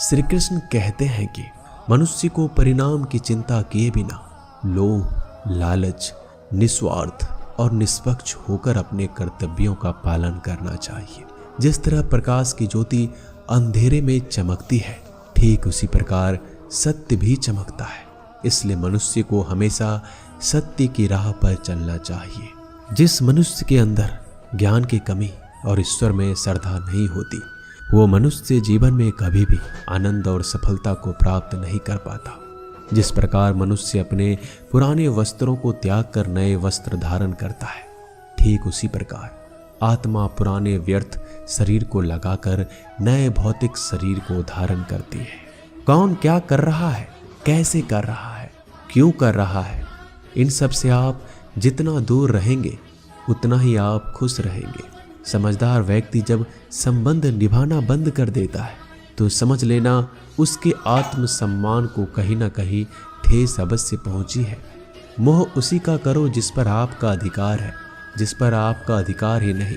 श्री कृष्ण कहते हैं कि मनुष्य को परिणाम की चिंता किए बिना लोभ, लालच, निस्वार्थ और निष्पक्ष होकर अपने कर्तव्यों का पालन करना चाहिए। जिस तरह प्रकाश की ज्योति अंधेरे में चमकती है, ठीक उसी प्रकार सत्य भी चमकता है। इसलिए मनुष्य को हमेशा सत्य की राह पर चलना चाहिए। जिस मनुष्य के अंदर ज्ञान की कमी और ईश्वर में श्रद्धा नहीं होती, वो मनुष्य जीवन में कभी भी आनंद और सफलता को प्राप्त नहीं कर पाता। जिस प्रकार मनुष्य अपने पुराने वस्त्रों को त्याग कर नए वस्त्र धारण करता है, ठीक उसी प्रकार आत्मा पुराने व्यर्थ शरीर को लगाकर नए भौतिक शरीर को धारण करती है। कौन क्या कर रहा है, कैसे कर रहा है, क्यों कर रहा है, इन सब से आप जितना दूर रहेंगे उतना ही आप खुश रहेंगे। समझदार व्यक्ति जब संबंध निभाना बंद कर देता है तो समझ लेना उसके आत्मसम्मान को कहीं ना कहीं ठेस अवश्य पहुंची है। मोह उसी का करो जिस पर आपका अधिकार है। जिस पर आपका अधिकार ही नहीं,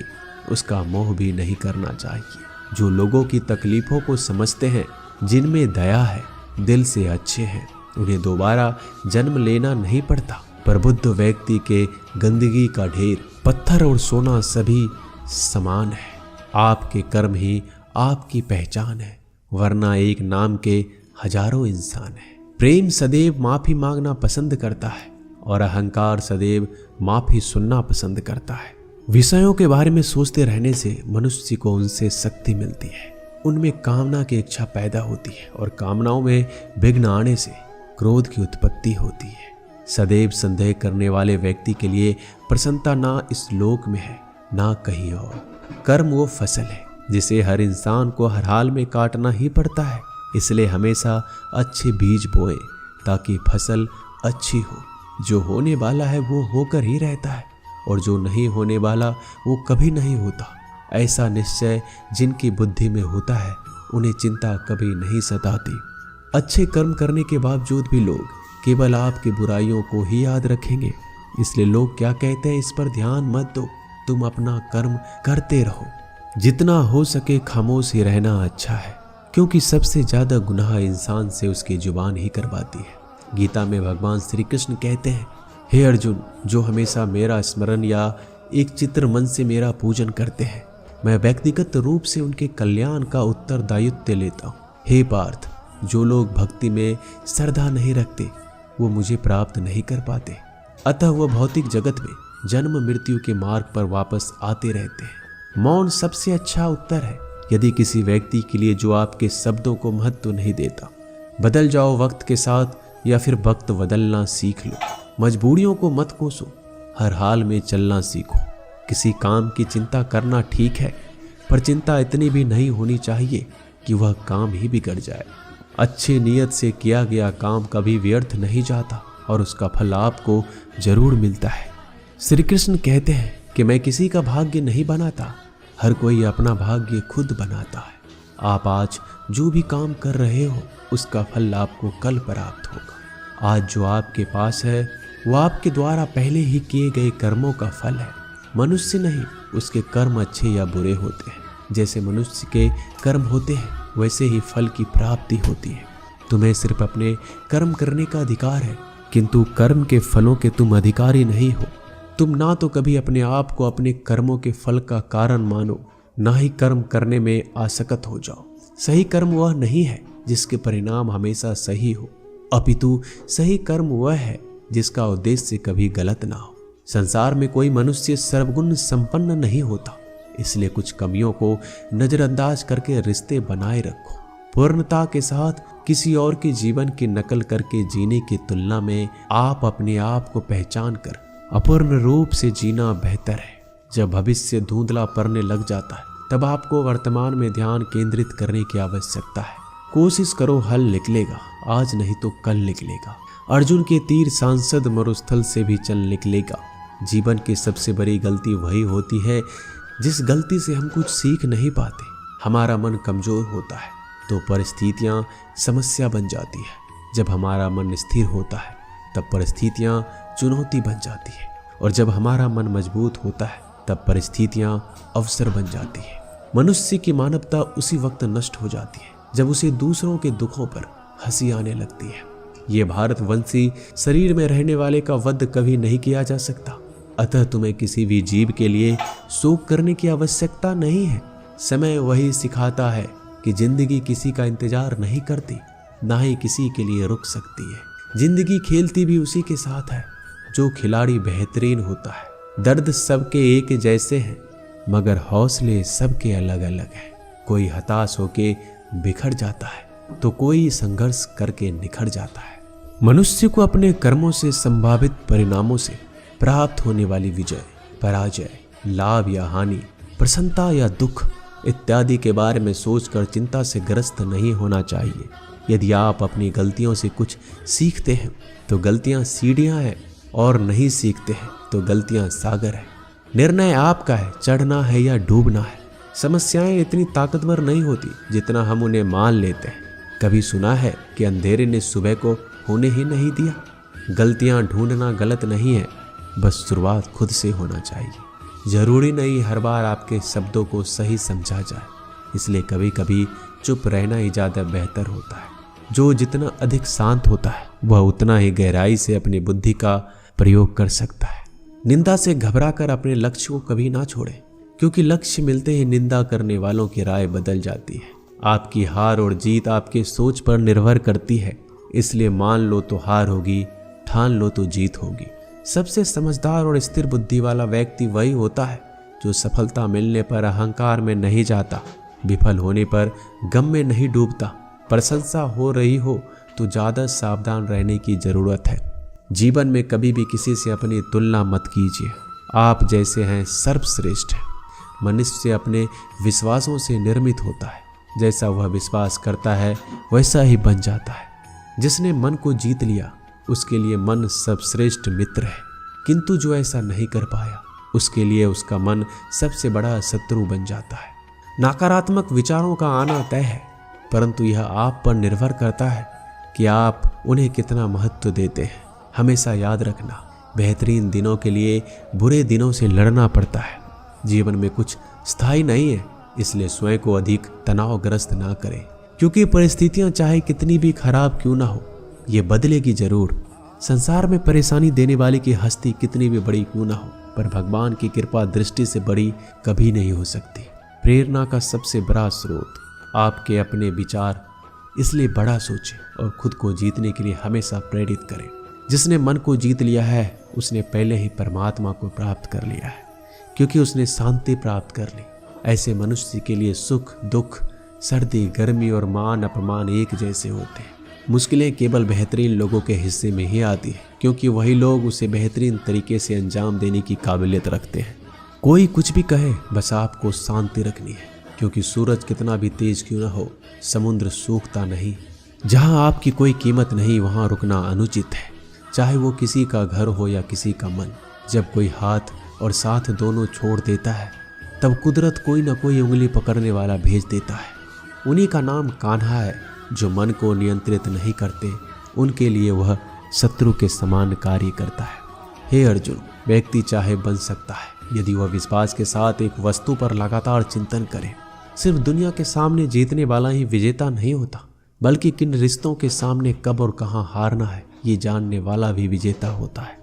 उसका मोह भी नहीं करना चाहिए। जो लोगों की तकलीफों को समझते हैं, जिनमें दया है, दिल से अच्छे हैं, उन्हें दोबारा जन्म लेना नहीं पड़ता। पर बुद्ध व्यक्ति के गंदगी का ढेर, पत्थर और सोना सभी समान है। आपके कर्म ही आपकी पहचान है, वरना एक नाम के हजारों इंसान है। प्रेम सदैव माफी मांगना पसंद करता है और अहंकार सदैव माफी सुनना पसंद करता है। विषयों के बारे में सोचते रहने से मनुष्य को उनसे शक्ति मिलती है। उनमें कामना की इच्छा पैदा होती है और कामनाओं में विघ्न आने से क्रोध की उत्पत्ति होती है। सदैव संदेह करने वाले व्यक्ति के लिए प्रसन्नता ना इस लोक में है ना कहीं और। कर्म वो फसल है जिसे हर इंसान को हर हाल में काटना ही पड़ता है। इसलिए हमेशा अच्छे बीज बोएं ताकि फसल अच्छी हो। जो होने वाला है वो होकर ही रहता है और जो नहीं होने वाला वो कभी नहीं होता। ऐसा निश्चय जिनकी बुद्धि में होता है, उन्हें चिंता कभी नहीं सताती। अच्छे कर्म करने के बावजूद भी लोग केवल आपकी बुराइयों को ही याद रखेंगे। इसलिए लोग क्या कहते हैं, इस पर ध्यान मत दो, तुम अपना कर्म करते रहो। जितना हो सके खामोश ही रहना अच्छा है, क्योंकि सबसे ज्यादा गुनाह इंसान से उसकी जुबान ही करवाती है। गीता में भगवान श्री कृष्ण कहते हैं, हे अर्जुन, जो हमेशा मेरा स्मरण या एक चित्र मन से मेरा पूजन करते हैं, मैं व्यक्तिगत रूप से उनके कल्याण का उत्तरदायित्व लेता हूँ। हे पार्थ, जो लोग भक्ति में श्रद्धा नहीं रखते वो मुझे प्राप्त नहीं कर पाते। अतः वह भौतिक जगत में जन्म मृत्यु के मार्ग पर वापस आते रहते हैं। मौन सबसे अच्छा उत्तर है। यदि किसी व्यक्ति के लिए जो आपके शब्दों को महत्व नहीं देता, बदल जाओ वक्त के साथ या फिर वक्त बदलना सीख लो। मजबूरियों को मत कोसो, हर हाल में चलना सीखो। किसी काम की चिंता करना ठीक है, पर चिंता इतनी भी नहीं होनी चाहिए कि वह काम ही बिगड़ जाए। अच्छी नीयत से किया गया काम कभी व्यर्थ नहीं जाता और उसका फल आपको जरूर मिलता है। श्री कृष्ण कहते हैं कि मैं किसी का भाग्य नहीं बनाता, हर कोई अपना भाग्य खुद बनाता है। आप आज जो भी काम कर रहे हो उसका फल आपको कल प्राप्त होगा। आज जो आपके पास है वो आपके द्वारा पहले ही किए गए कर्मों का फल है। मनुष्य नहीं, उसके कर्म अच्छे या बुरे होते हैं। जैसे मनुष्य के कर्म होते हैं वैसे ही फल की प्राप्ति होती है। तुम्हें सिर्फ अपने कर्म करने का अधिकार है, किंतु कर्म के फलों के तुम अधिकारी नहीं हो। तुम ना तो कभी अपने आप को अपने कर्मों के फल का कारण मानो, ना ही कर्म करने में आसक्त हो जाओ। सही कर्म वह नहीं है जिसके परिणाम हमेशा सही हो, अपितु सही कर्म वह है जिसका उद्देश्य कभी गलत ना हो। संसार में कोई मनुष्य सर्वगुण संपन्न नहीं होता, इसलिए कुछ कमियों को नजरअंदाज करके रिश्ते बनाए रखो। पूर्णता के साथ किसी और के जीवन की नकल करके जीने की तुलना में आप अपने आप को पहचान कर अपूर्ण रूप से जीना बेहतर है। जब भविष्य धुंधला पड़ने लग जाता है तब आपको वर्तमान में ध्यान केंद्रित करने की आवश्यकता है। कोशिश करो, हल निकलेगा, आज नहीं तो कल निकलेगा। अर्जुन के तीर सांसद मरुस्थल से भी चल निकलेगा। जीवन की सबसे बड़ी गलती वही होती है जिस गलती से हम कुछ सीख नहीं पाते। हमारा मन कमजोर होता है तो परिस्थितियां समस्या बन जाती है। जब हमारा मन स्थिर होता है तब परिस्थितियां चुनौती बन जाती है, और जब हमारा मन मजबूत होता है तब परिस्थितियां अवसर बन जाती है। मनुष्य की मानवता उसी वक्त नष्ट हो जाती है जब उसे दूसरों के दुखों पर हंसी आने लगती है। ये भारतवंशी शरीर में रहने वाले का वध कभी नहीं किया जा सकता, अतः तुम्हें किसी भी जीव के लिए शोक करने की आवश्यकता नहीं है। समय वही सिखाता है कि जिंदगी किसी का इंतजार नहीं करती, ना ही किसी के लिए रुक सकती है। जिंदगी खेलती भी उसी के साथ है जो खिलाड़ी बेहतरीन होता है। दर्द सबके एक जैसे हैं, मगर हौसले सबके अलग अलग हैं। कोई हताश होके बिखर जाता है तो कोई संघर्ष करके निखर जाता है। मनुष्य को अपने कर्मों से संभावित परिणामों से प्राप्त होने वाली विजय, पराजय, लाभ या हानि, प्रसन्नता या दुख इत्यादि के बारे में सोचकर चिंता से ग्रस्त नहीं होना चाहिए। यदि आप अपनी गलतियों से कुछ सीखते हैं तो गलतियां सीढ़ियां हैं, और नहीं सीखते हैं तो गलतियां सागर है। निर्णय आपका है, चढ़ना है या डूबना है। समस्याएं इतनी ताकतवर नहीं होती जितना हम उन्हें मान लेते हैं। कभी सुना है कि अंधेरे ने सुबह को होने ही नहीं दिया। गलतियां ढूंढना गलत नहीं है, बस शुरुआत खुद से होना चाहिए। जरूरी नहीं हर बार आपके शब्दों को सही समझा जाए, इसलिए कभी कभी चुप रहना ही ज़्यादा बेहतर होता है। जो जितना अधिक शांत होता है वह उतना ही गहराई से अपनी बुद्धि का प्रयोग कर सकता है। निंदा से घबराकर अपने लक्ष्य को कभी ना छोड़ें, क्योंकि लक्ष्य मिलते ही निंदा करने वालों की राय बदल जाती है। आपकी हार और जीत आपके सोच पर निर्भर करती है, इसलिए मान लो तो हार होगी, ठान लो तो जीत होगी। सबसे समझदार और स्थिर बुद्धि वाला व्यक्ति वही होता है जो सफलता मिलने पर अहंकार में नहीं जाता, विफल होने पर गम में नहीं डूबता। प्रशंसा हो रही हो तो ज़्यादा सावधान रहने की ज़रूरत है। जीवन में कभी भी किसी से अपनी तुलना मत कीजिए। आप जैसे हैं सर्वश्रेष्ठ हैं। मनुष्य अपने विश्वासों से निर्मित होता है। जैसा वह विश्वास करता है वैसा ही बन जाता है। जिसने मन को जीत लिया उसके लिए मन सर्वश्रेष्ठ मित्र है, किंतु जो ऐसा नहीं कर पाया उसके लिए उसका मन सबसे बड़ा शत्रु बन जाता है। नकारात्मक विचारों का आना तय है, परंतु यह आप पर निर्भर करता है कि आप उन्हें कितना महत्व देते हैं। हमेशा याद रखना, बेहतरीन दिनों के लिए बुरे दिनों से लड़ना पड़ता है। जीवन में कुछ स्थायी नहीं है, इसलिए स्वयं को अधिक तनावग्रस्त ना करें, क्योंकि परिस्थितियां चाहे कितनी भी खराब क्यों ना हो, ये बदलेगी जरूर। संसार में परेशानी देने वाली की हस्ती कितनी भी बड़ी क्यों ना हो, पर भगवान की कृपा दृष्टि से बड़ी कभी नहीं हो सकती। प्रेरणा का सबसे बड़ा स्रोत आपके अपने विचार, इसलिए बड़ा सोचें और खुद को जीतने के लिए हमेशा प्रेरित करें। जिसने मन को जीत लिया है उसने पहले ही परमात्मा को प्राप्त कर लिया है, क्योंकि उसने शांति प्राप्त कर ली। ऐसे मनुष्य के लिए सुख दुख, सर्दी गर्मी और मान अपमान एक जैसे होते हैं। मुश्किलें केवल बेहतरीन लोगों के हिस्से में ही आती है, क्योंकि वही लोग उसे बेहतरीन तरीके से अंजाम देने की काबिलियत रखते हैं। कोई कुछ भी कहे, बस आपको शांति रखनी है, क्योंकि सूरज कितना भी तेज क्यों ना हो, समुद्र सूखता नहीं। जहां आपकी कोई कीमत नहीं वहां रुकना अनुचित है, चाहे वो किसी का घर हो या किसी का मन। जब कोई हाथ और साथ दोनों छोड़ देता है तब कुदरत कोई ना कोई उंगली पकड़ने वाला भेज देता है। उन्हीं का नाम कान्हा है। जो मन को नियंत्रित नहीं करते उनके लिए वह शत्रु के समान कार्य करता है। हे अर्जुन, व्यक्ति चाहे बन सकता है यदि वह विश्वास के साथ एक वस्तु पर लगातार चिंतन करे। सिर्फ दुनिया के सामने जीतने वाला ही विजेता नहीं होता, बल्कि किन रिश्तों के सामने कब और कहां हारना है ये जानने वाला भी विजेता होता है।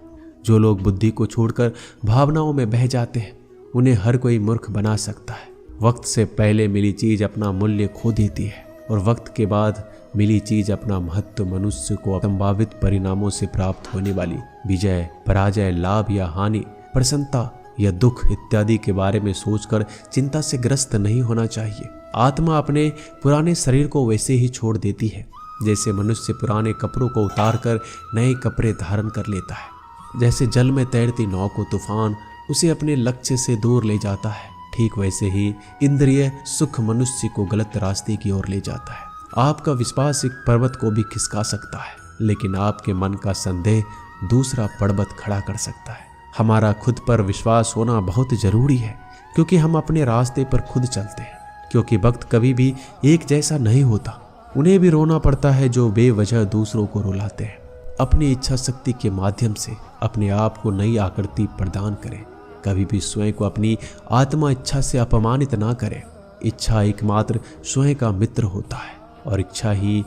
जो लोग बुद्धि को छोड़कर भावनाओं में बह जाते हैं उन्हें हर कोई मूर्ख बना सकता है। वक्त से पहले मिली चीज अपना मूल्य खो देती है और वक्त के बाद मिली चीज अपना महत्व। मनुष्य को संभावित परिणामों से प्राप्त होने वाली विजय, पराजय, लाभ या हानि, प्रसन्नता या दुख इत्यादि के बारे में सोचकर चिंता से ग्रस्त नहीं होना चाहिए। आत्मा अपने पुराने शरीर को वैसे ही छोड़ देती है जैसे मनुष्य पुराने कपड़ों को उतारकर नए कपड़े धारण कर लेता है। जैसे जल में तैरती नाव को तूफान उसे अपने लक्ष्य से दूर ले जाता है, ठीक वैसे ही इंद्रिय सुख मनुष्य को गलत रास्ते की ओर ले जाता है। आपका विश्वास एक पर्वत को भी खिसका सकता है, लेकिन आपके मन का संदेह दूसरा पर्वत खड़ा कर सकता है। हमारा खुद पर विश्वास होना बहुत जरूरी है, क्योंकि हम अपने रास्ते पर खुद चलते हैं। क्योंकि वक्त कभी भी एक जैसा नहीं होता, उन्हें भी रोना पड़ता है जो बेवजह दूसरों को रुलाते हैं। अपनी इच्छा शक्ति के माध्यम से अपने आप को नई आकृति प्रदान करें। कभी भी स्वयं को अपनी आत्मा इच्छा से अपमानित ना करें। इच्छा एकमात्र स्वयं का मित्र होता है। और इच्छा ही